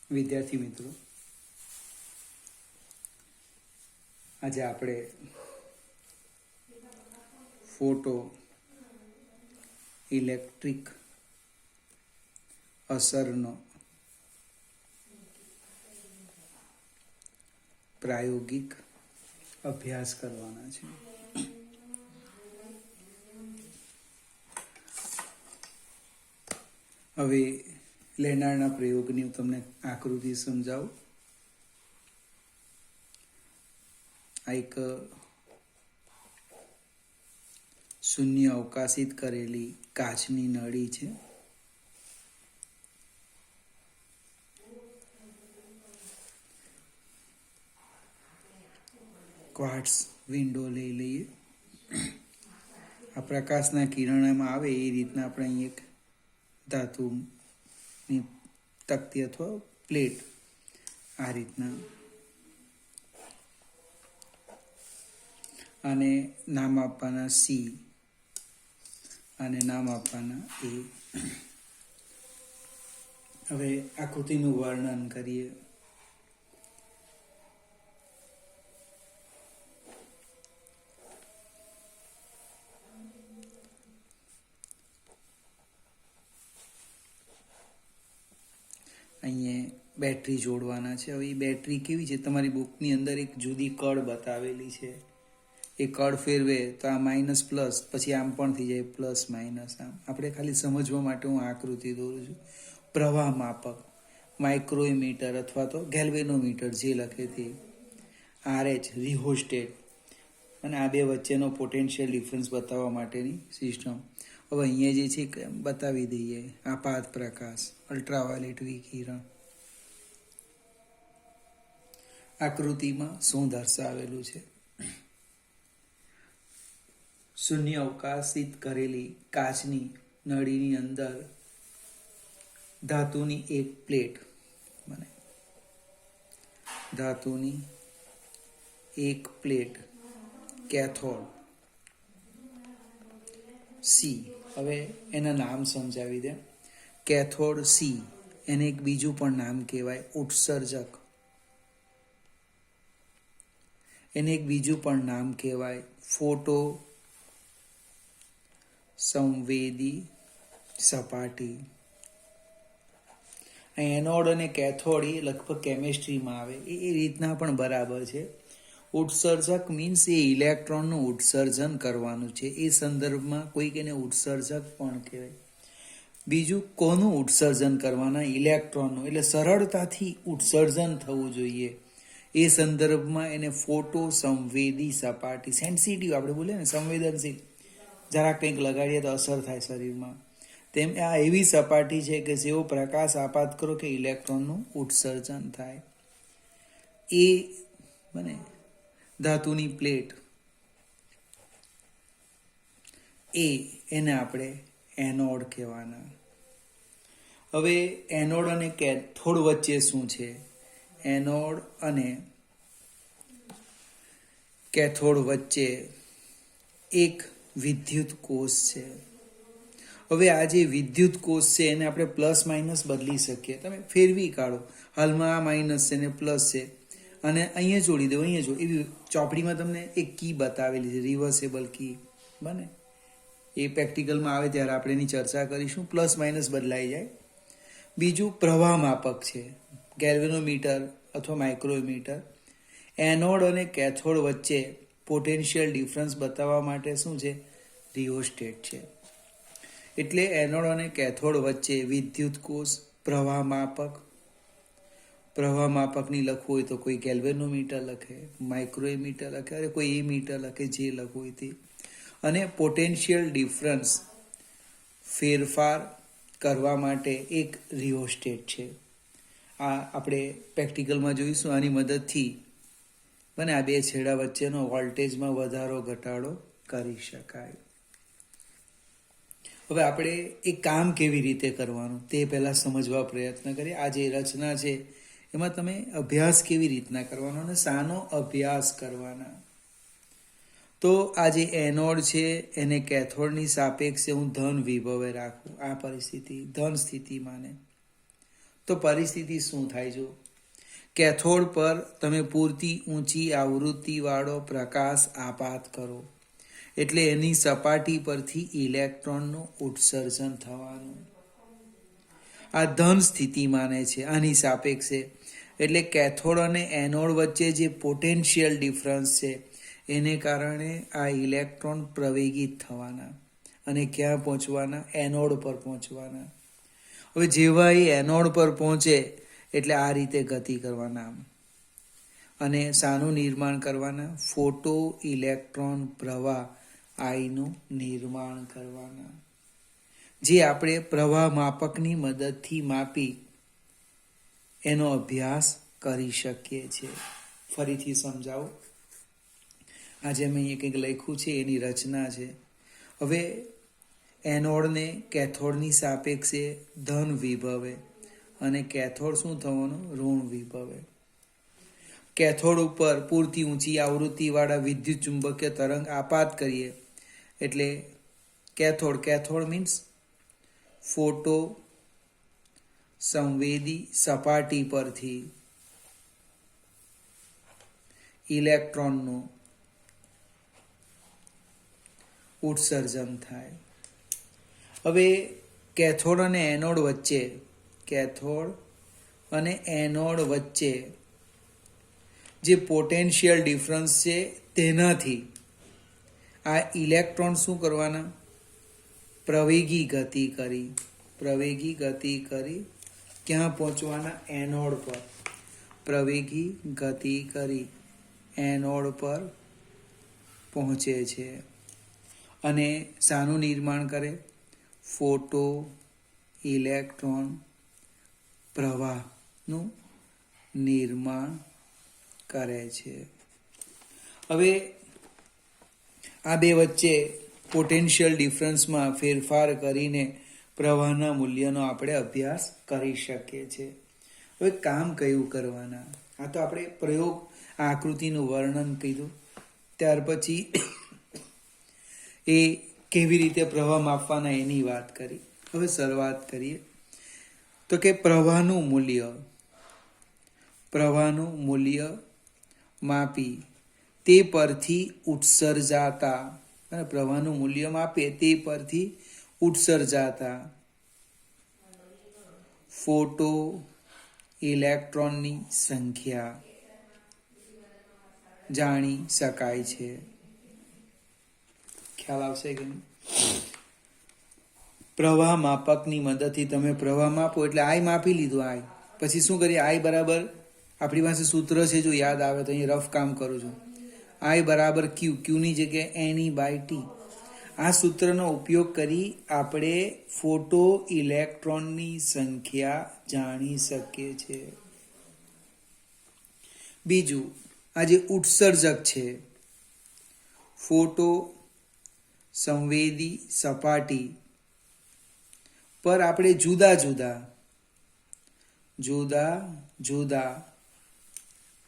વિદ્યાર્થી મિત્રો, આજે આપણે ફોટો ઇલેક્ટ્રિક અસરનો પ્રાયોગિક અભ્યાસ કરવાના છે. હવે લેનારના પ્રયોગની હું તમને આકૃતિ સમજાવું. આ એક શૂન્ય અવકાશિત કરેલી કાચની નળી છે. ક્વાર્ટઝ વિન્ડો લઈ લઈએ. આ પ્રકાશના કિરણમાં આવે એ રીતના આપણે અહીં એક ધાતુની તકતી અથવા પ્લેટ આ રીતના, આને નામ આપવાના સી અને નામ આપવાના એ. હવે આકૃતિનું વર્ણન કરીએ. અહીંયા બેટરી જોડવાના છે. હવે એ બેટરી કેવી છે, તમારી બુકની અંદર એક જુદી કળ બતાવેલી છે. એ કળ ફેરવે તો આ માઇનસ પ્લસ, પછી આમ પણ થઈ જાય પ્લસ માઇનસ. આમ આપણે ખાલી સમજવા માટે હું આકૃતિ દોરું છું. પ્રવાહ માપક, માઇક્રોમીટર અથવા તો ગેલ્વેનોમીટર જે લખે તે, RH રિહોસ્ટેટ, અને આ બે વચ્ચેનો પોટેન્શિયલ ડિફરન્સ બતાવવા માટેની સિસ્ટમ. હવે અહીંયા જે છે બતાવી દઈએ. આપાત પ્રકાશ, અલ્ટ્રાવાયોલેટ વિકિરણ. આકૃતિમાં શું દર્શાવેલું છે? શૂન્ય અવકાશિત કરેલી કાચની નળીની અંદર ધાતુની એક પ્લેટ, મને ધાતુની એક પ્લેટ, કેથોડ સી. હવે એના નામ સમજાવી દે. કેથોડ સી, એને એક બીજું પણ નામ કહેવાય ઉત્સર્જક. એને એક બીજું પણ નામ કહેવાય ફોટો સંવેદી સપાટી. એનોડ અને કેથોડ એ લગભગ કેમેસ્ટ્રીમાં આવે એ રીતના પણ બરાબર છે. ઉત્સર્જક મીન્સ એ ઇલેક્ટ્રોનનું ઉત્સર્જન કરવાનું છે. એ સંદર્ભમાં કોઈક એને ઉત્સર્જક પણ કહેવાય. બીજું કોનું ઉત્સર્જન કરવાના? ઇલેક્ટ્રોનનું. એટલે સરળતાથી ઉત્સર્જન થવું જોઈએ એ સંદર્ભમાં એને ફોટો સંવેદી સપાટી, સેન્સિટિવ આપણે બોલીએ ને, સંવેદનશીલ, જરા કંઈક લગાડીએ તો અસર થાય શરીરમાં, તેમ આ એવી સપાટી છે કે જેવો પ્રકાશ આપાત કરો કે ઇલેક્ટ્રોનનું ઉત્સર્જન થાય. એ બને ધાતુની પ્લેટ, એને આપણે એનોડ કહેવાના. હવે એનોડ અને કેથોડ વચ્ચે શું છે? એનોડ અને કેથોડ વચ્ચે એક વિદ્યુત કોષ છે. હવે આ જે વિદ્યુત કોષ છે એને આપણે પ્લસ માઇનસ બદલી શકીએ. તમે ફેરવી કાઢો. હાલમાં આ માઇનસ છે ને પ્લસ છે, અને અહીંયા જોડી દો, અહીંયા જોડી. એવી ચોપડીમાં તમને એક કી બતાવેલી છે, રિવર્સેબલ કી બને. એ પ્રેક્ટિકલમાં આવે ત્યારે આપણે એની ચર્ચા કરીશું. પ્લસ માઇનસ બદલાઈ જાય. બીજું પ્રવાહ માપક છે, ગેલ્વેનોમીટર અથવા માઇક્રોમીટર. એનોડ અને કેથોડ વચ્ચે પોટેન્શિયલ ડિફરન્સ બતાવવા માટે શું છે? રિયોસ્ટેટ છે. એટલે એનોડ અને કેથોડ વચ્ચે વિદ્યુત કોષ, પ્રવાહ માપક. પ્રવાહ માપકની લખવું હોય તો કોઈ ગેલ્વેનોમીટર લખે, માઇક્રોમીટર લખે, અરે કોઈ એ મીટર લખે, જે લખવું હોય તે. અને પોટેન્શિયલ ડિફરન્સ ફેરફાર કરવા માટે એક રિયોસ્ટેટ છે. આ આપણે પ્રેક્ટિકલમાં જોઈશું. આની મદદથી બને આ બે છેડા વચ્ચેનો વોલ્ટેજમાં વધારો ઘટાડો કરી શકાય. હવે આપણે એ કામ કેવી રીતે કરવાનું તે પહેલાં સમજવા પ્રયત્ન કરીએ. આ જે રચના છે એમાં તમે અભ્યાસ કેવી રીતના કરવાનો અને શાનો અભ્યાસ કરવાના. તો આ જે એનોડ છે એને કેથોડની સાપેક્ષે હું ધન વિભવે રાખું. આ પરિસ્થિતિ ધન સ્થિતિ માને તો પરિસ્થિતિ શું થાય? જો કેથોડ પર તમે પૂરતી ઊંચી આવૃત્તિવાળો પ્રકાશ આપાત કરો એટલે એની સપાટી પરથી ઇલેક્ટ્રોનનું ઉત્સર્જન થવાનું. આ ધન સ્થિતિ માને છે. આની સાપેક્ષે એટલે કેથોડ અને એનોડ વચ્ચે જે પોટેન્શિયલ ડિફરન્સ છે એને કારણે આ ઇલેક્ટ્રોન પ્રવેગિત થવાના અને ક્યાં પહોંચવાના? એનોડ પર પહોંચવાના. હવે જેવા એ એનોડ પર પહોંચે એટલે આ રીતે ગતિ કરવાના અને શાનું નિર્માણ કરવાના? ફોટો ઇલેક્ટ્રોન પ્રવાહ આઈનું નિર્માણ કરવાના, જે આપણે પ્રવાહ માપકની મદદથી માપી એનો અભ્યાસ કરી શકીએ છીએ. ફરીથી સમજાવો. આજે મેં અહીંયા કંઈક લખ્યું છે એની રચના છે. હવે એનોડને કેથોડની સાપેક્ષે ધન વિભવે અને કેથોડ શું થવાનું? ઋણ વિભવે. કેથોડ ઉપર પૂરતી ઊંચી આવૃત્તિવાળા વિદ્યુત ચુંબકીય તરંગ આપાત કરીએ એટલે કેથોડ મીન્સ ફોટો સંવેદી સપાટી પરથી ઇલેક્ટ્રોનનું ઉત્સર્જન થાય. હવે કેથોડ અને એનોડ વચ્ચે જે પોટેન્શિયલ ડિફરન્સ છે તેનાથી આ ઇલેક્ટ્રોન શું કરવાના? પ્રવેગી ગતિ કરી ક્યાં પહોંચવાના? એનોડ પર. પ્રવેગી ગતિ કરી એનોડ પર પહોંચે છે અને શાનું નિર્માણ કરે? ફોટો ઇલેક્ટ્રોન પ્રવાહનું નિર્માણ કરે છે. હવે આ બે વચ્ચે પોટેન્શિયલ ડિફરન્સમાં ફેરફાર કરીને પ્રવાહના મૂલ્યનો આપણે અભ્યાસ કરી શકીએ છીએ. હવે કામ કયું કરવાના? આ તો આપણે પ્રયોગ આકૃતિનું વર્ણન કીધું, ત્યાર પછી એ કેવી રીતે પ્રવાહ માપવાના એની વાત કરી. હવે શરૂઆત કરીએ તો કે પ્રવાહનું મૂલ્ય માપી તે પરથી ઉત્સર્જાતા અને પ્રવાહનું મૂલ્ય માપે તે પરથી ઉત્સર્જાતા ફોટો ઇલેક્ટ્રોનની સંખ્યા જાણી શકાય છે. ખ્યાલ આવશે કે નહીં? પ્રવાહ માપકની મદદથી તમે પ્રવાહ માપો એટલે આઈ માપી લીધું. આઈ પછી શું કરીએ? આઈ બરાબર આપણી પાસે સૂત્ર છે, જો યાદ આવે તો અહીં રફ કામ કરું છું. આઈ બરાબર ક્યુની જગ્યાએ NE/T. આ સૂત્રનો ઉપયોગ કરી આપણે ફોટો ઇલેક્ટ્રોનની સંખ્યા જાણી શકીએ છીએ. બીજું, આ જે ઉત્સર્જક છે ફોટો સંવેદી સપાટી પર આપણે જુદા જુદા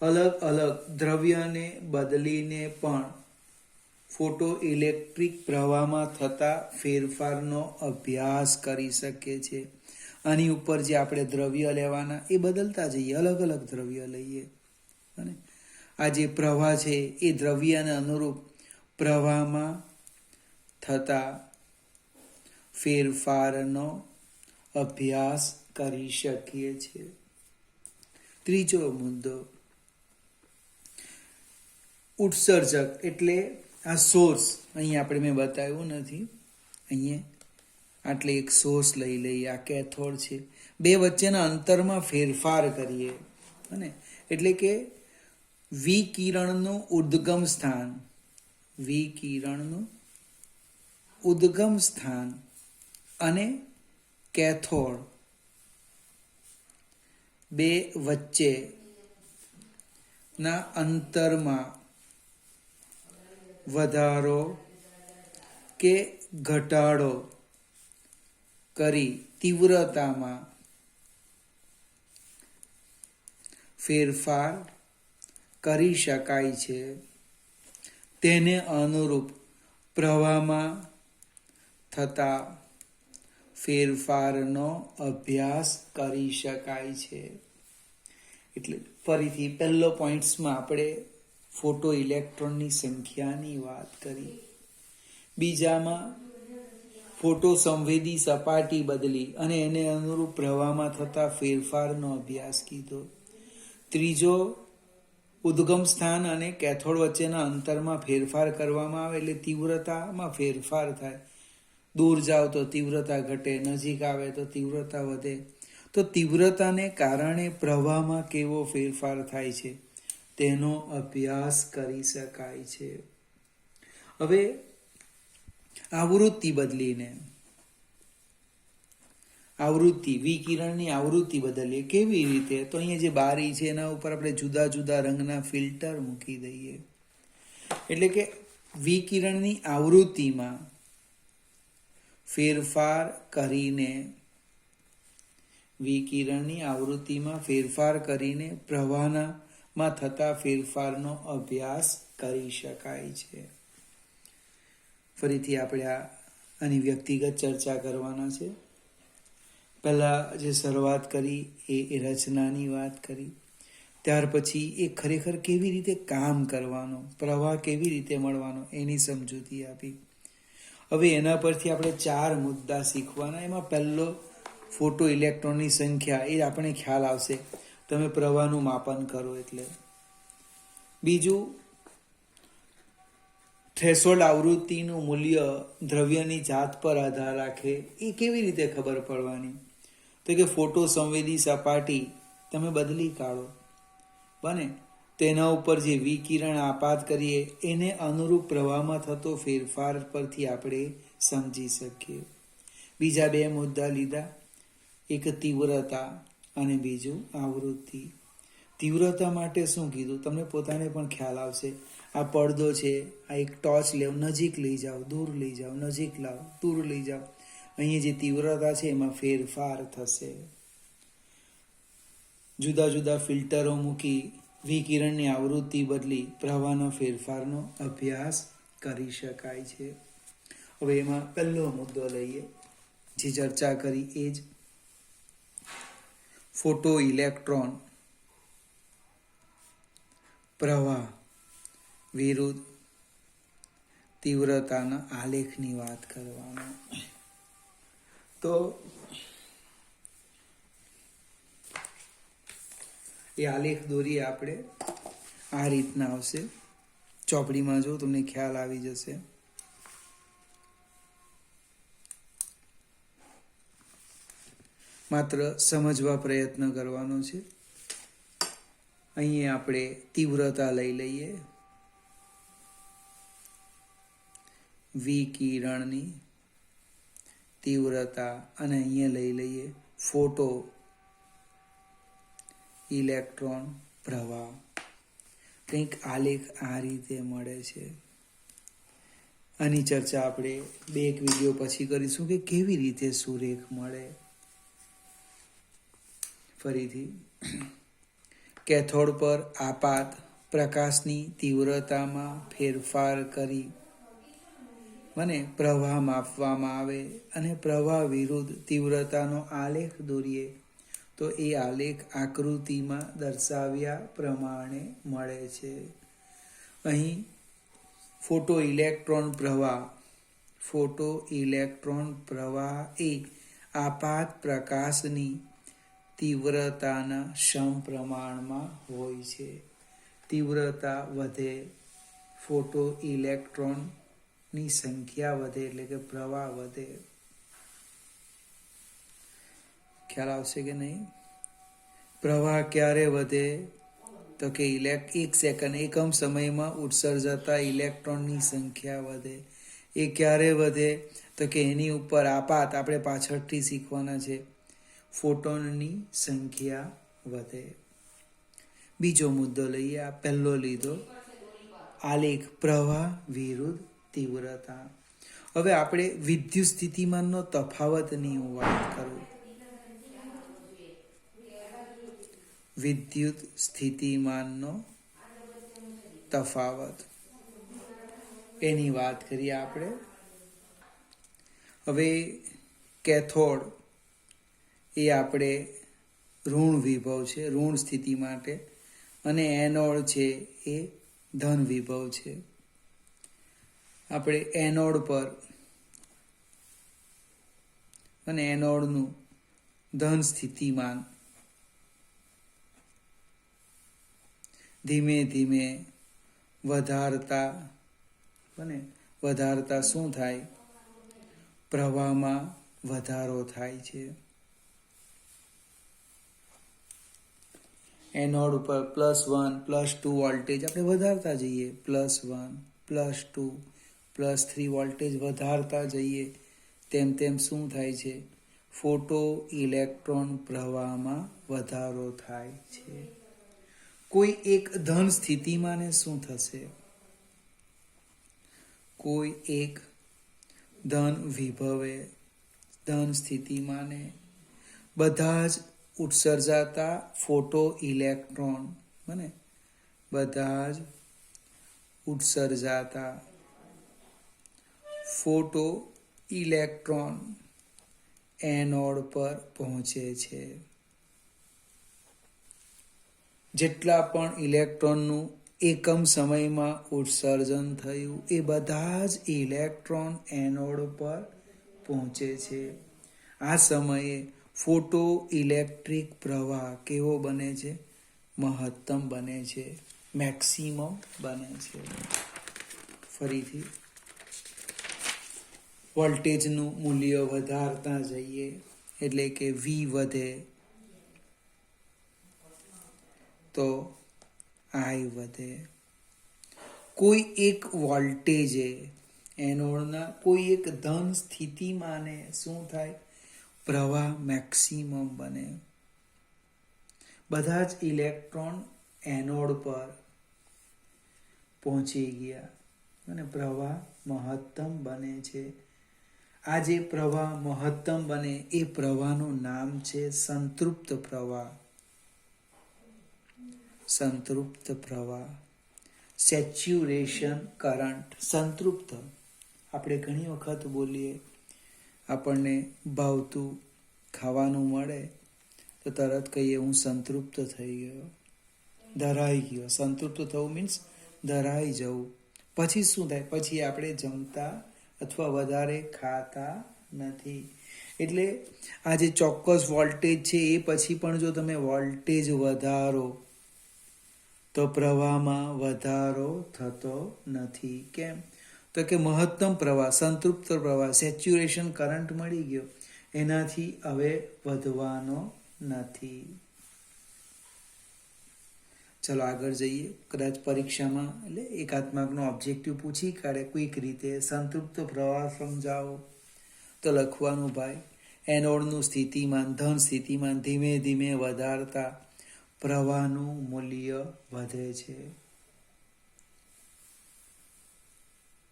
અલગ દ્રવ્યને બદલીને પણ ફોટો ઇલેક્ટ્રિક પ્રવાહમાં થતા ફેરફારનો અભ્યાસ કરી શકીએ છીએ. આની ઉપર જે આપણે દ્રવ્ય લેવાના એ બદલતા જઈએ, અલગ દ્રવ્ય લઈએ અને આ જે પ્રવાહ છે એ દ્રવ્યને અનુરૂપ પ્રવાહમાં થતા ફેરફારનો અભ્યાસ કરી શકીએ છીએ. ત્રીજો મુદ્દો, ઉત્સર્જક એટલે આ સોર્સ. અહીંયા આપણે મેં બતાવ્યું નથી, અહીંયા આટલે એક સોર્સ લઈ લઈએ, આ કેથોડ છે. બે વચ્ચેના અંતરમાં ફેરફાર કરીએ અને એટલે કે વિકિરણનું ઉદ્ગમ સ્થાન અને કેથોડ બે વચ્ચેના અંતરમાં વધારો કે ઘટાડો કરી તીવ્રતામાં ફેરફાર કરી શકાય છે. તેને અનુરૂપ પ્રવાહમાં થતા ફેરફારનો અભ્યાસ કરી શકાય છે. એટલે ફરીથી પહેલો પોઈન્ટ્સમાં આપણે ફોટો ઇલેક્ટ્રોનની સંખ્યાની વાત કરી. બીજામાં ફોટો સંવેદી સપાટી બદલી અને એને અનુરૂપ પ્રવાહમાં થતા ફેરફારનો અભ્યાસ કીધો. ત્રીજો, ઉદ્ગમ સ્થાન અને કેથોડ વચ્ચેના અંતરમાં ફેરફાર કરવામાં આવે એટલે તીવ્રતામાં ફેરફાર થાય. દૂર જાઓ તો તીવ્રતા ઘટે, નજીક આવે તો તીવ્રતા વધે. તો તીવ્રતાને કારણે પ્રવાહમાં કેવો ફેરફાર થાય છે તેનો અભ્યાસ કરી શકાય છે. હવે આવૃત્તિ બદલીને વિકિરણની આવૃત્તિ બદલીએ. કેવી રીતે? તો અહીંયા જે બારી છે એના ઉપર આપણે જુદા જુદા રંગના ફિલ્ટર મૂકી દઈએ. એટલે કે વિકિરણની આવૃત્તિમાં ફેરફાર કરીને પ્રવાહમાં થતા ફેરફારનો અભ્યાસ કરી શકાય છે. ફરીથી આપણે આની વ્યક્તિગત ચર્ચા કરવાના છે. પહેલા જે શરૂઆત કરી એ રચનાની વાત કરી. ત્યાર પછી એ ખરેખર કેવી રીતે કામ કરવાનો, પ્રવાહ કેવી રીતે મળવાનો એની સમજૂતી આપી. હવે એના પરથી આપણે 4 મુદ્દા શીખવાના. એમાં પહેલો ફોટો ઇલેક્ટ્રોનની સંખ્યા, એ આપણે ખ્યાલ આવશે તમે પ્રવાહનું માપન કરો એટલે. બીજું, થ્રેશોલ્ડ આવૃત્તિનું મૂલ્ય દ્રવ્યની જાત પર આધાર રાખે, એ કેવી રીતે ખબર પડવાની? તો કે ફોટો સંવેદી સપાટી તમે બદલી કાઢો બને, તેના ઉપર જે વિકિરણ આપાત કરીએ એને અનુરૂપ પ્રવાહમાં થતો ફેરફાર પરથી આપણે સમજી શકીએ. બીજા 2 મુદ્દા લીધા, એક તીવ્રતા અને બીજું આવૃત્તિ. તીવ્રતા માટે શું કીધું તમને પોતાને પણ ખ્યાલ આવશે. આ પડદો છે, આ એક ટોર્ચ લેવ, નજીક લઈ જાઓ, દૂર લઈ જાઓ, નજીક લાવો, દૂર લઈ જાઓ. અહીંયા જે તીવ્રતા છે એમાં ફેરફાર થશે. જુદા જુદા ફિલ્ટરો મૂકી વિકિરણની આવૃત્તિ બદલી પ્રવાહના ફેરફારનો અભ્યાસ કરી શકાય છે. હવે એમાં પહેલો મુદ્દો લઈએ, જે ચર્ચા કરી એ જ ફોટો ઇલેક્ટ્રોન પ્રવાહ વિરુદ્ધ તીવ્રતાના આલેખની વાત કરવાનો. તો એ આલેખ દોરીએ આપણે. આ રીતના આવશે. ચોપડીમાં જો તમને ખ્યાલ આવી જશે. માત્ર સમજવા પ્રયત્ન કરવાનો છે. અહીંયા આપણે તીવ્રતા લઈ લઈએ, વિકિરણની તીવ્રતા, અને અહીંયા લઈ લઈએ ફોટો ઇલેક્ટ્રોન પ્રવાહ. કંઈક આલેખ આ રીતે મળે છે. આની ચર્ચા આપણે 2 વિડીયો પછી કરીશું કે કેવી રીતે સુરેખ મળે. ફરીથી, કેથોડ પર આપાત પ્રકાશની તીવ્રતામાં ફેરફાર કરી પ્રવાહ માપવામાં આવે અને પ્રવાહ વિરુદ્ધ તીવ્રતાનો આલેખ દોરીએ તો એ આલેખ આકૃતિમાં દર્શાવ્યા પ્રમાણે મળે છે. અહીં ફોટો ઇલેક્ટ્રોન પ્રવાહ એ આપાત પ્રકાશની તીવ્રતાના સમપ્રમાણમાં હોય છે. તીવ્રતા વધે, ફોટો ઇલેક્ટ્રોનની સંખ્યા વધે એટલે કે પ્રવાહ વધે. ખ્યાલ આવશે કે નહીં? પ્રવાહ ક્યારે વધે? તો કે 1 સેકન્ડ એકમ સમયમાં ઉત્સર્જાતા ઇલેક્ટ્રોનની સંખ્યા વધે. એ ક્યારે વધે? તો કે એની ઉપર આપાત, આપણે પાછળથી શીખવાના છે, ફોટોનની સંખ્યા વધે. બીજો મુદ્દો લઈએ. આ પહેલો લીધો, આલેખ પ્રવાહ વિરુદ્ધ તીવ્રતા. હવે આપણે વિદ્યુત સ્થિતિમાનનો તફાવતની હું વાત કરું. વિદ્યુત સ્થિતિમાનનો તફાવત એની વાત કરીએ આપણે. હવે કેથોડ એ આપણે ઋણ વિભવ છે, ઋણ સ્થિતિ માટે, અને એનોડ છે એ ધન વિભવ છે. આપણે એનોડ પર અને એનોડનું ધન સ્થિતિમાન ધીમે ધીમે વધારતા શું થાય? પ્રવાહમાં વધારો થાય છે. એનોડ ઉપર +1, +2 વોલ્ટેજ આપણે વધારતા જઈએ, +1, +2, +3 વોલ્ટેજ વધારતા જઈએ, તેમ તેમ શું થાય છે? ફોટો ઇલેક્ટ્રોન પ્રવાહમાં વધારો થાય છે. કોઈ એક ધન સ્થિતિમાં શું થશે? કોઈ એક ધન વિભવે ધન સ્થિતિમાં બધા જ ઉત્સર્જાતા ફોટો ઇલેક્ટ્રોન, બધા જ ઉત્સર્જાતા ફોટો ઇલેક્ટ્રોન એનોડ પર પહોંચે છે. જેટલા પણ ઇલેક્ટ્રોનનું એકમ સમયમાં ઉત્સર્જન થયું એ બધા જ ઇલેક્ટ્રોન એનોડ પર પહોંચે છે. આ સમયે ફોટો ઇલેક્ટ્રિક પ્રવાહ કેવો બને છે? મહત્તમ બને છે, મેક્સિમમ બને છે. ફરીથી વોલ્ટેજનું મૂલ્ય વધારતા જઈએ એટલે કે V વધે તો I વધે. કોઈ એક વોલ્ટેજે એનોડના કોઈ એક ધન સ્થિતિમાં શું થાય? પ્રવાહ મેક્સિમમ બને. બધા જ ઇલેક્ટ્રોન એનોડ પર પહોંચી ગયા અને પ્રવાહ મહત્તમ બને છે. આ જે પ્રવાહ મહત્તમ બને એ પ્રવાહનું નામ છે સંતૃપ્ત પ્રવાહ. સંતૃપ્ત પ્રવાહ, સેચ્યુરેશન કરંટ. સંતૃપ્ત આપણે ઘણી વખત બોલીએ, આપણને ભાવતું ખાવાનું મળે તો તરત કહીએ હું સંતૃપ્ત થઈ ગયો, ધરાઈ ગયો. સંતૃપ્ત થવું મીન્સ ધરાઈ જવું. પછી શું થાય? પછી આપણે જમતા અથવા વધારે ખાતા નથી. એટલે આ જે ચોક્કસ વોલ્ટેજ છે એ પછી પણ જો તમે વોલ્ટેજ વધારો તો પ્રવાહમાં વધારો થતો નથી. કેમ? તો કે મહત્તમ પ્રવાહ, સંતૃપ્ત પ્રવાહ, સેચ્યુરેશન કરંટ મળી ગયો, એનાથી હવે વધવાનો નથી. ચલો આગળ જઈએ. કદાચ પરીક્ષામાં એટલે એકાદ માર્કનો ઓબ્જેક્ટિવ પૂછી કાઢે કોઈક રીતે સંતૃપ્ત પ્રવાહ સમજાવો, તો લખવાનું ભાઈ એનોડનું સ્થિતિમાન, ધન સ્થિતિમાન ધીમે ધીમે વધારતા પ્રવાહનું મૂલ્ય વધે છે.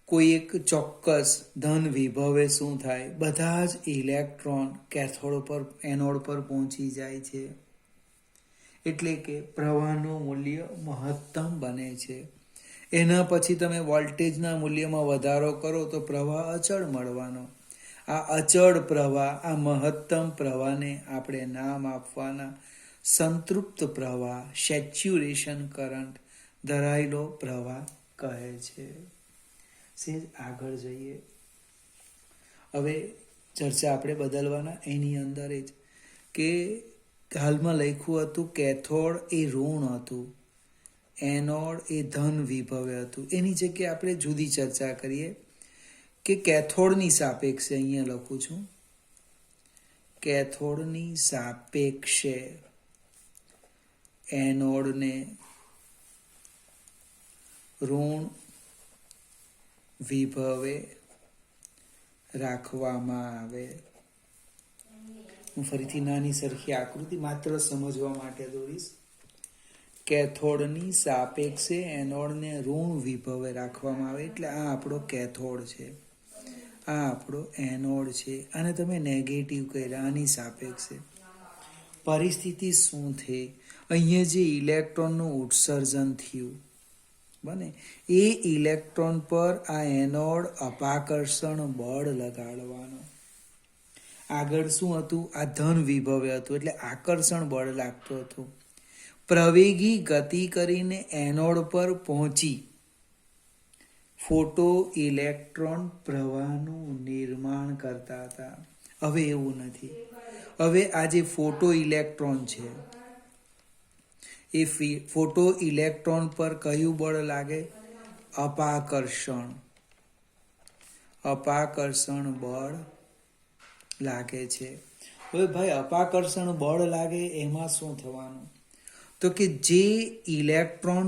કોઈ એક ચોક્કસ ધન વિભવે શું થાય? બધા જ ઇલેક્ટ્રોન કેથોડ પર એનોડ પર પહોંચી જાય છે. એટલે કે પ્રવાહનું મૂલ્ય મહત્તમ બને છે. એના પછી તમે વોલ્ટેજના મૂલ્યમાં વધારો કરો તો પ્રવાહ અચળ મળવાનો. આ અચળ પ્રવાહ, આ મહત્તમ પ્રવાહને આપણે નામ આપવાના સંતૃપ્ત પ્રવાહ, સેચ્યુરેશન કરંટ, ધરાયેલો પ્રવાહ કહે છે. સેજ આગળ જઈએ. હવે ચર્ચા આપણે બદલવાના એની અંદર જ કે હાલમાં લખ્યું હતું કેથોડ એ ઋણ હતું, એનોડ એ ધન વિભવે હતું. એની જગ્યાએ આપણે જુદી ચર્ચા કરીએ કે કેથોડની સાપેક્ષે, અહીંયા લખું છું, કેથોડની સાપેક્ષે એનોડને ઋણ વિભવે રાખવામાં આવે. હું ફરીથી નાની સરખી આકૃતિ માત્ર સમજવા માટે દોરીશ. કેથોડની સાપેક્ષે એનોડને ઋણ વિભવે રાખવામાં આવે એટલે આ આપણો કેથોડ છે, આ આપણો એનોડ છે, અને તમે નેગેટિવ કર્યા આની સાપેક્ષે. પરિસ્થિતિ શું થઈ? અહીંયા જે ઇલેક્ટ્રોનનું ઉત્સર્જન થયું બને એ ઇલેક્ટ્રોન પર આ એનોડ અપાકર્ષણ બળ લગાડવાનો. આગળ શું હતું? આ ધન વિભવે હતું, એટલે આકર્ષણ બળ લાગતું હતું. પ્રવેગી ગતિ કરીને એનોડ પર પહોંચી ફોટો ઇલેક્ટ્રોન પ્રવાહનું નિર્માણ કરતા હતા. હવે એવું નથી. હવે આ જે ફોટો ઇલેક્ટ્રોન છે એ ફોટો ઇલેક્ટ્રોન પર કયું બળ લાગે? અપાકર્ષણ. અપાકર્ષણ બળ લાગે છે. હવે ભાઈ અપાકર્ષણ બળ લાગે એમાં શું થવાનું? તો કે જે ઇલેક્ટ્રોન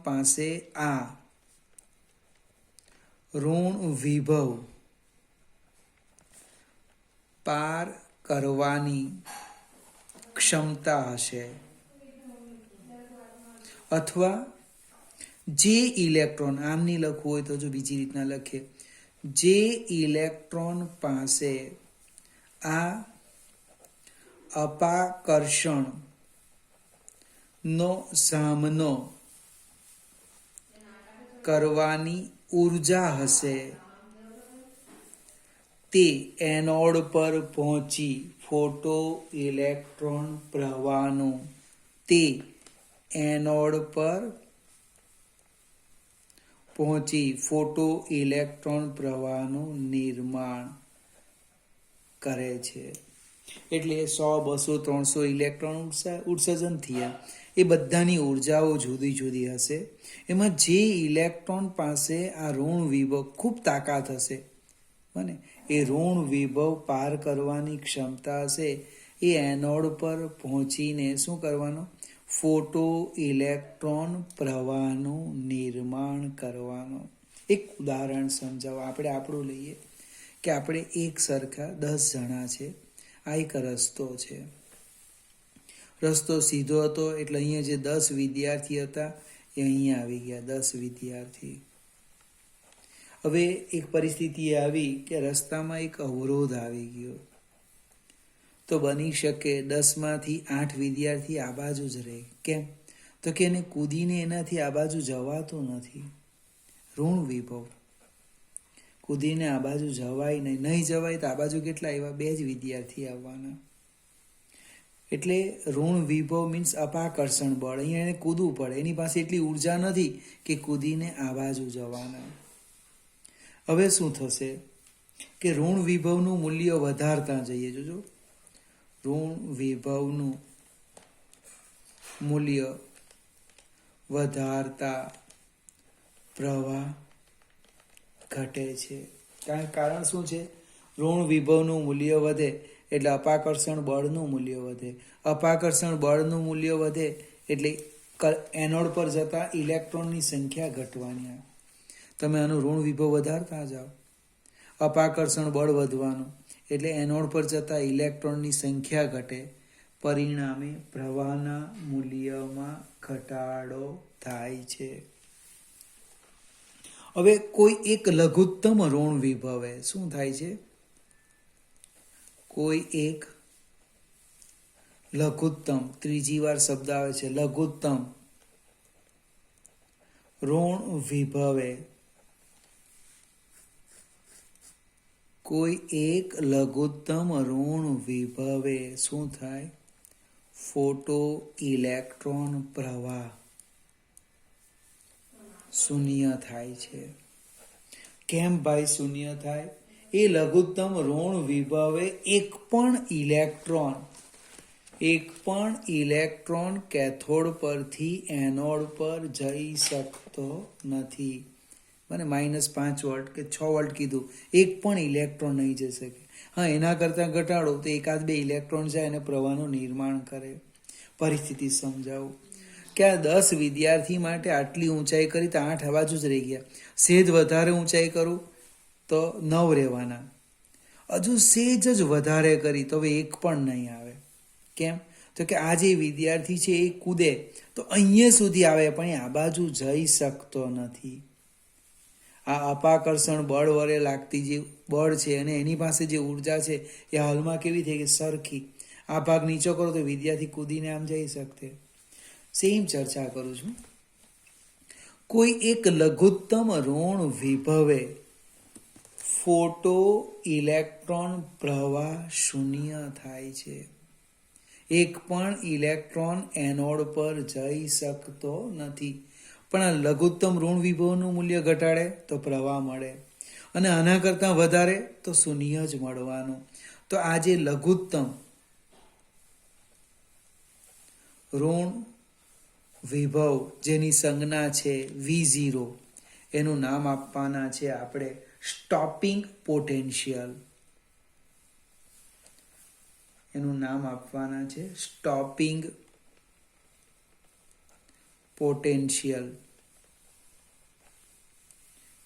પાસે આ ઋણ વિભવ પાર કરવાની ક્ષમતા હશે, અથવા જે ઇલેક્ટ્રોન, આમ નહીં લખવું હોય તો જો બીજી રીતના લખીએ, જે ઇલેક્ટ્રોન પાસે આ અપાકર્ષણ નો સામનો કરવાની ઉર્જા હશે તે એનોડ પર પહોંચી ફોટો ઇલેક્ટ્રોન પ્રવાહનું નિર્માણ કરે છે. એટલે 100, 200, 300 ઇલેક્ટ્રોન ઉત્સર્જન થયા. એ બધાની ઉર્જાઓ જુદી જુદી હશે. એમાં જે ઇલેક્ટ્રોન પાસે આ ઋણ વિભવ ખૂબ તાકાત હશે, બને એ ઋણ વિભવ પાર કરવાની ક્ષમતા હશે, એ એનોડ પર પહોંચીને શું કરવાનું? ફોટો ઇલેક્ટ્રોન પ્રવાહનું નિર્માણ કરવાનું. એક ઉદાહરણ સમજાવો. આપણે આપણું લઈએ કે આપણે એક સરખા 10 જણા છે. આ એક રસ્તો છે. રસ્તો સીધો હતો, એટલે અહીંયા જે 10 વિદ્યાર્થી હતા એ અહીંયા આવી ગયા. 10 વિદ્યાર્થી. હવે એક પરિસ્થિતિ આવી કે રસ્તામાં એક અવરોધ આવી ગયો. તો બની શકે 10માંથી 8 વિદ્યાર્થી આ બાજુ જ રહે. કેમ? તો કે એને કૂદીને એનાથી આ બાજુ જવાતું નથી. ઋણ વિભવ. કૂદીને આ બાજુ જવાય નહીં જવાય તો આ બાજુ કેટલા આવ્યા? 2 જ વિદ્યાર્થી આવવાના. એટલે ઋણ વિભવ મીન્સ અપાકર્ષણ બળ. અહીંયા એને કૂદવું પડે. એની પાસે એટલી ઉર્જા નથી કે કૂદીને આ બાજુ જવાના. હવે શું થશે કે ઋણ વિભવનું મૂલ્ય વધારતા જઈએ. જોજો, ઋણ વિભવનું મૂલ્ય વધારતા પ્રવાહ ઘટે છે. કારણ શું છે? ઋણ વિભવનું મૂલ્ય વધે એટલે અપાકર્ષણ બળનું મૂલ્ય વધે. અપાકર્ષણ બળનું મૂલ્ય વધે એટલે એનોડ પર જતા ઇલેક્ટ્રોનની સંખ્યા ઘટવાની. તમે આનું ઋણ વિભવ વધારતા જાઓ, અપાકર્ષણ બળ વધવાનું, એટલે એનોડ પર જતા ઇલેક્ટ્રોનની સંખ્યા ઘટે, પરિણામે પ્રવાહના મૂલ્યમાં ઘટાડો થાય છે. હવે કોઈ એક લઘુત્તમ ઋણ વિભવે શું થાય છે? કોઈ એક લઘુત્તમ, ત્રીજી વાર શબ્દ આવે છે લઘુત્તમ ઋણ વિભવે, કોઈ એક લઘુત્તમ ઋણ વિભવે શું થાય? ફોટો ઇલેક્ટ્રોન પ્રવાહ શૂન્ય થાય છે. કેમ ભાઈ શૂન્ય થાય? એ લઘુત્તમ ઋણ વિભવે એક પણ ઇલેક્ટ્રોન કેથોડ પરથી એનોડ પર જઈ શકતો નથી. મને -5 વોલ્ટ કે 6 વોલ્ટ કીધું, એક પણ ઇલેક્ટ્રોન નહીં જઈ શકે. હા, એના કરતાં ઘટાડો તો 1-2 ઇલેક્ટ્રોન જાય અને પ્રવાહનું નિર્માણ કરે. પરિસ્થિતિ સમજાવું કે આ 10 વિદ્યાર્થી માટે આટલી ઊંચાઈ કરી તો 8 આ બાજુ જ રહી ગયા. સેજ વધારે ઊંચાઈ કરું તો 9 રહેવાના. હજુ સેજ જ વધારે કરી તો હવે એક પણ નહીં આવે. કેમ? તો કે આ જે વિદ્યાર્થી છે એ કૂદે તો અહીંયા સુધી આવે પણ આ બાજુ જઈ શકતો નથી. આ અપાકર્ષણ બળ વડે લાગતી જે બળ છે અને એની પાસે જે ઉર્જા છે એ હાલમાં કેવી થઈ ગઈ? સરખી. આ ભાગ નીચો કરો તો વિદ્યાર્થી કૂદીને આમ જઈ શકતે. સેમ ચર્ચા કરું છું. કોઈ એક લઘુત્તમ ઋણ વિભવે ફોટો ઇલેક્ટ્રોન પ્રવાહ શૂન્ય થાય છે. એક પણ ઇલેક્ટ્રોન એનોડ પર જઈ શકતો નથી. પણ આ લઘુત્તમ ઋણ વિભવનું મૂલ્ય ઘટાડે તો પ્રવાહ મળે, અને આના કરતાં વધારે તો શૂન્ય જ મળવાનું. તો આ જે લઘુત્તમ ઋણ વિભવ જેની સંજ્ઞા છે V0, એનું નામ આપવાના છે આપણે સ્ટોપિંગ પોટેન્શિયલ. એનું નામ આપવાના છે સ્ટોપિંગ પોટેન્શિયલ.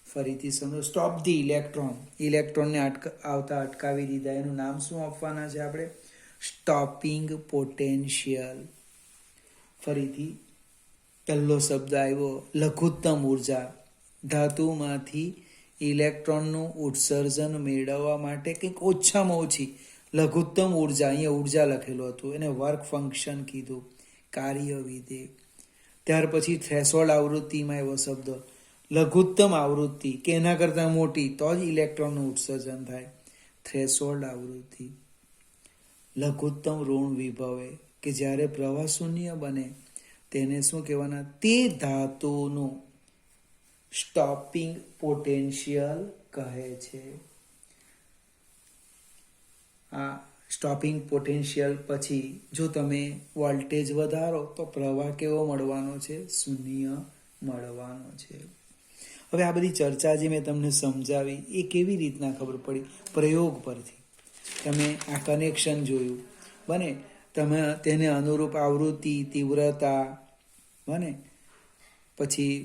ફરીથી સમજો, સ્ટોપ ધી ઇલેક્ટ્રોન, ઇલેક્ટ્રોનને આવતા અટકાવી દીધા. એનું નામ શું આપવાના છે આપણે? Stopping potential. ફરીથી પહેલો શબ્દ આવ્યો લઘુત્તમ ઉર્જા. ધાતુમાંથી ઇલેક્ટ્રોનનું ઉત્સર્જન મેળવવા માટે કંઈક ઓછામાં ઓછી લઘુત્તમ ઉર્જા, અહીંયા ઉર્જા લખેલું હતું, એને વર્ક ફંક્શન કીધું, કાર્ય વિધેય. ત્યાર પછી થ્રેશોલ્ડ આવૃત્તિમાં એવો શબ્દ લઘુત્તમ આવૃત્તિ કે એના કરતાં મોટી તો જ ઇલેક્ટ્રોનનું ઉત્સર્જન થાય, થ્રેશોલ્ડ આવૃત્તિ. લઘુત્તમ ઋણ વિભવે કે જ્યારે પ્રવાહ શૂન્ય બને તેને શું કહેવાના? તે ધાતુનું સ્ટોપિંગ પોટેન્શિયલ કહે છે. આ સ્ટોપિંગ પોટેન્શિયલ પછી જો તમે વોલ્ટેજ વધારો તો પ્રવાહ કેવો મળવાનો છે? શૂન્ય મળવાનો છે. હવે આ બધી ચર્ચા જે મેં તમને સમજાવી એ કેવી રીતના ખબર પડી? પ્રયોગ પરથી. તમે આ કનેક્શન જોયું, બને, તમે તેને અનુરૂપ આવૃત્તિ, તીવ્રતા, બને, પછી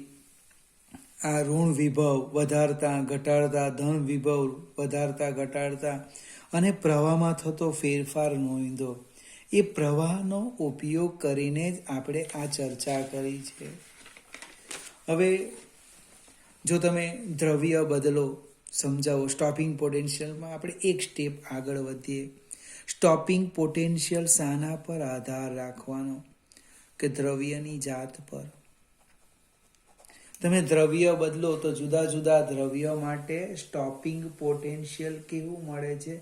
આ ઋણ વિભવ વધારતા ઘટાડતા, ધન વિભવ વધારતા ઘટાડતા, અને પ્રવાહમાં થતો ફેરફાર નોંધો. એ પ્રવાહનો ઉપયોગ કરીને જ આપણે આ ચર્ચા કરી છે. હવે જો તમે દ્રવ્ય બદલો, સમજાવો સ્ટોપિંગ પોટેન્શિયલમાં, આપણે એક સ્ટેપ આગળ વધીએ. સ્ટોપિંગ પોટેન્શિયલ શાના પર આધાર રાખવાનો? કે દ્રવ્યની જાત પર. તમે દ્રવ્ય બદલો તો જુદા જુદા દ્રવ્ય માટે સ્ટોપિંગ પોટેન્શિયલ કેવું મળે છે?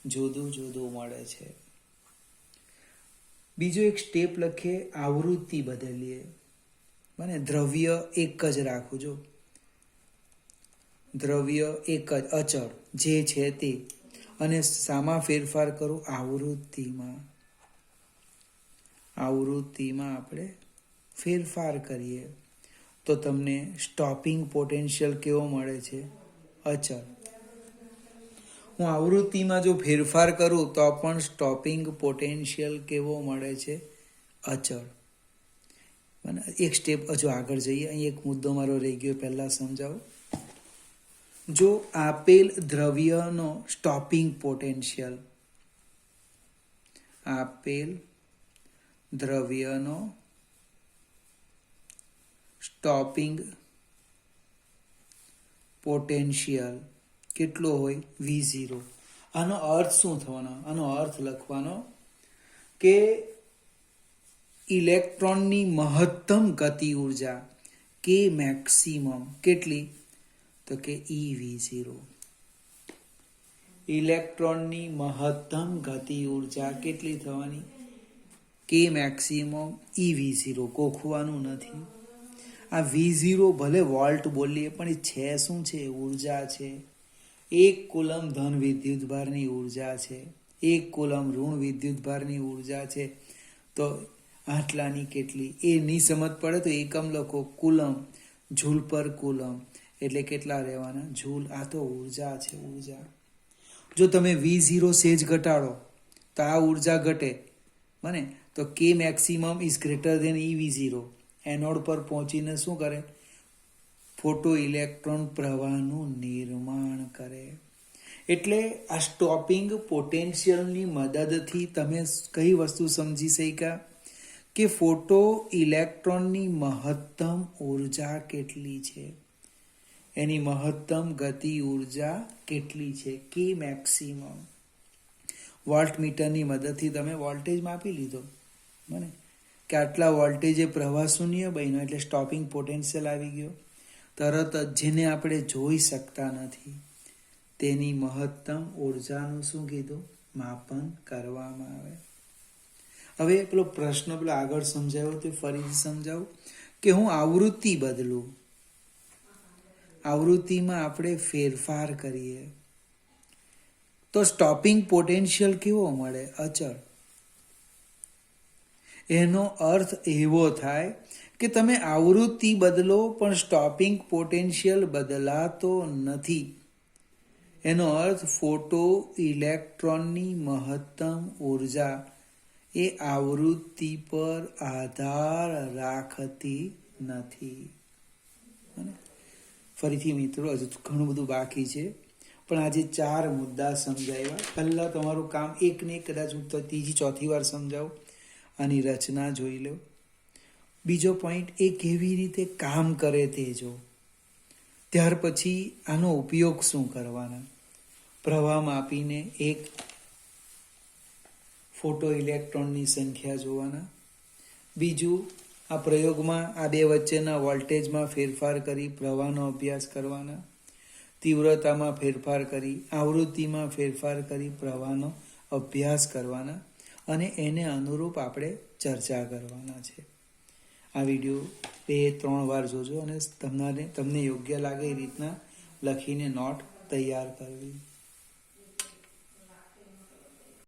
જુદું જુદું મળે છે. બીજો એક સ્ટેપ લખીએ, આવૃત્તિ બદલીએ. બને, દ્રવ્ય એક જ રાખું, જો દ્રવ્ય એક જ અચળ જે છે તે, અને સામા ફેરફાર કરું? આવૃત્તિમાં. આવૃત્તિમાં આપણે ફેરફાર કરીએ તો તમને સ્ટોપિંગ પોટેન્શિયલ કેવો મળે છે? અચળ. હું આવૃત્તિમાં જો ફેરફાર કરું તો પણ સ્ટોપિંગ પોટેન્શિયલ કેવો મળે છે? અચળ. એક સ્ટેપ હજુ આગળ જઈએ. અહીં એક મુદ્દો મારો રહી ગયો, પહેલા સમજાવો. જો આપેલ દ્રવ્યનો સ્ટોપિંગ પોટેન્શિયલ, આપેલ દ્રવ્યનો સ્ટોપિંગ પોટેન્શિયલ કેટલો હોય? V0. આનો અર્થ શું થવાનો? આનો અર્થ લખવાનો કે ઇલેક્ટ્રોનની મહત્તમ ગતિ ઉર્જા કે મેક્સિમમ કેટલી? તો કે EV0. ઇલેક્ટ્રોનની મહત્તમ ગતિ ઉર્જા કેટલી થવાની? કે મેક્સિમમ EV0. ગોખવાનું નથી. આ V0 ભલે વોલ્ટ બોલીએ પણ એ છે શું છે? ઉર્જા છે. 1 કુલમ ધન વિદ્યુતભારની ઉર્જા છે, 1 કુલમ ઋણ વિદ્યુતભારની ઉર્જા છે. તો આટલાની કેટલી? એ નહીં સમજ પડે તો એકમ લખો, કુલમ, જૂલ પર કુલમ, એટલે કેટલા રહેવાના? જૂલ. આ તો ઉર્જા છે, ઉર્જા. જો તમે V0 સેજ ઘટાડો તો આ ઉર્જા ઘટે, બને, તો કે maximum is greater than EV0. Anode પર પહોંચીને શું કરે? ફોટો ઇલેક્ટ્રોન પ્રવાહનું નિર્માણ કરે. એટલે આ સ્ટોપિંગ પોટેન્શિયલની મદદથી તમે કઈ વસ્તુ સમજી શક્યા? કે ફોટો ઇલેક્ટ્રોનની મહત્તમ ઉર્જા કેટલી છે, એની મહત્તમ ગતિ ઉર્જા કેટલી છે, કે મેક્સિમમ. વોલ્ટમીટરની મદદથી તમે વોલ્ટેજ માપી લીધો, બને, કે આટલા વોલ્ટેજે પ્રવાહ શૂન્ય બન્યો એટલે સ્ટોપિંગ પોટેન્શિયલ આવી ગયો. તરત જ, જેને આપણે જોઈ શકતા નથી, તેની મહત્તમ ઉર્જાનું શું કીધું? માપન કરવામાં આવે. હવે પેલો પ્રશ્ન પેલો આગળ સમજાવ્યો તો ફરીથી સમજાવું કે હું આવૃત્તિ બદલું, આવૃત્તિમાં આપણે ફેરફાર કરીએ તો સ્ટોપિંગ પોટેન્શિયલ કેવો મળે? અચળ. એનો અર્થ એવો થાય કે તમે આવૃત્તિ બદલો પણ સ્ટોપિંગ પોટેન્શિયલ બદલાતો નથી. એનો અર્થ ફોટો ઇલેક્ટ્રોનની મહત્તમ ઉર્જા એ આવૃત્તિ પર આધાર રાખતી નથી. ફરીથી મિત્રો, હજુ ઘણું બધું બાકી છે, પણ આજે 4 મુદ્દા સમજાવ્યા. પહેલાં તમારું કામ એકને એક કદાચ હું ત્રીજી ચોથી વાર સમજાવું, આની રચના જોઈ લો. બીજો પોઈન્ટ, એ કેવી રીતે કામ કરે તે જો. ત્યાર પછી આનો ઉપયોગ શું કરવાના? પ્રવાહ માપીને એક ફોટો ઇલેક્ટ્રોનની સંખ્યા જોવાના. બીજું, આ પ્રયોગમાં આ બે વચ્ચેના વોલ્ટેજમાં ફેરફાર કરી પ્રવાહનો અભ્યાસ કરવાના. તીવ્રતામાં ફેરફાર કરી, આવૃત્તિમાં ફેરફાર કરી પ્રવાહનો અભ્યાસ કરવાના અને એને અનુરૂપ આપણે ચર્ચા કરવાના છે. આ વિડીયો 2-3 વાર જોજો અને તમને યોગ્ય લાગે એ રીતના લખીને નોટ તૈયાર કરવી.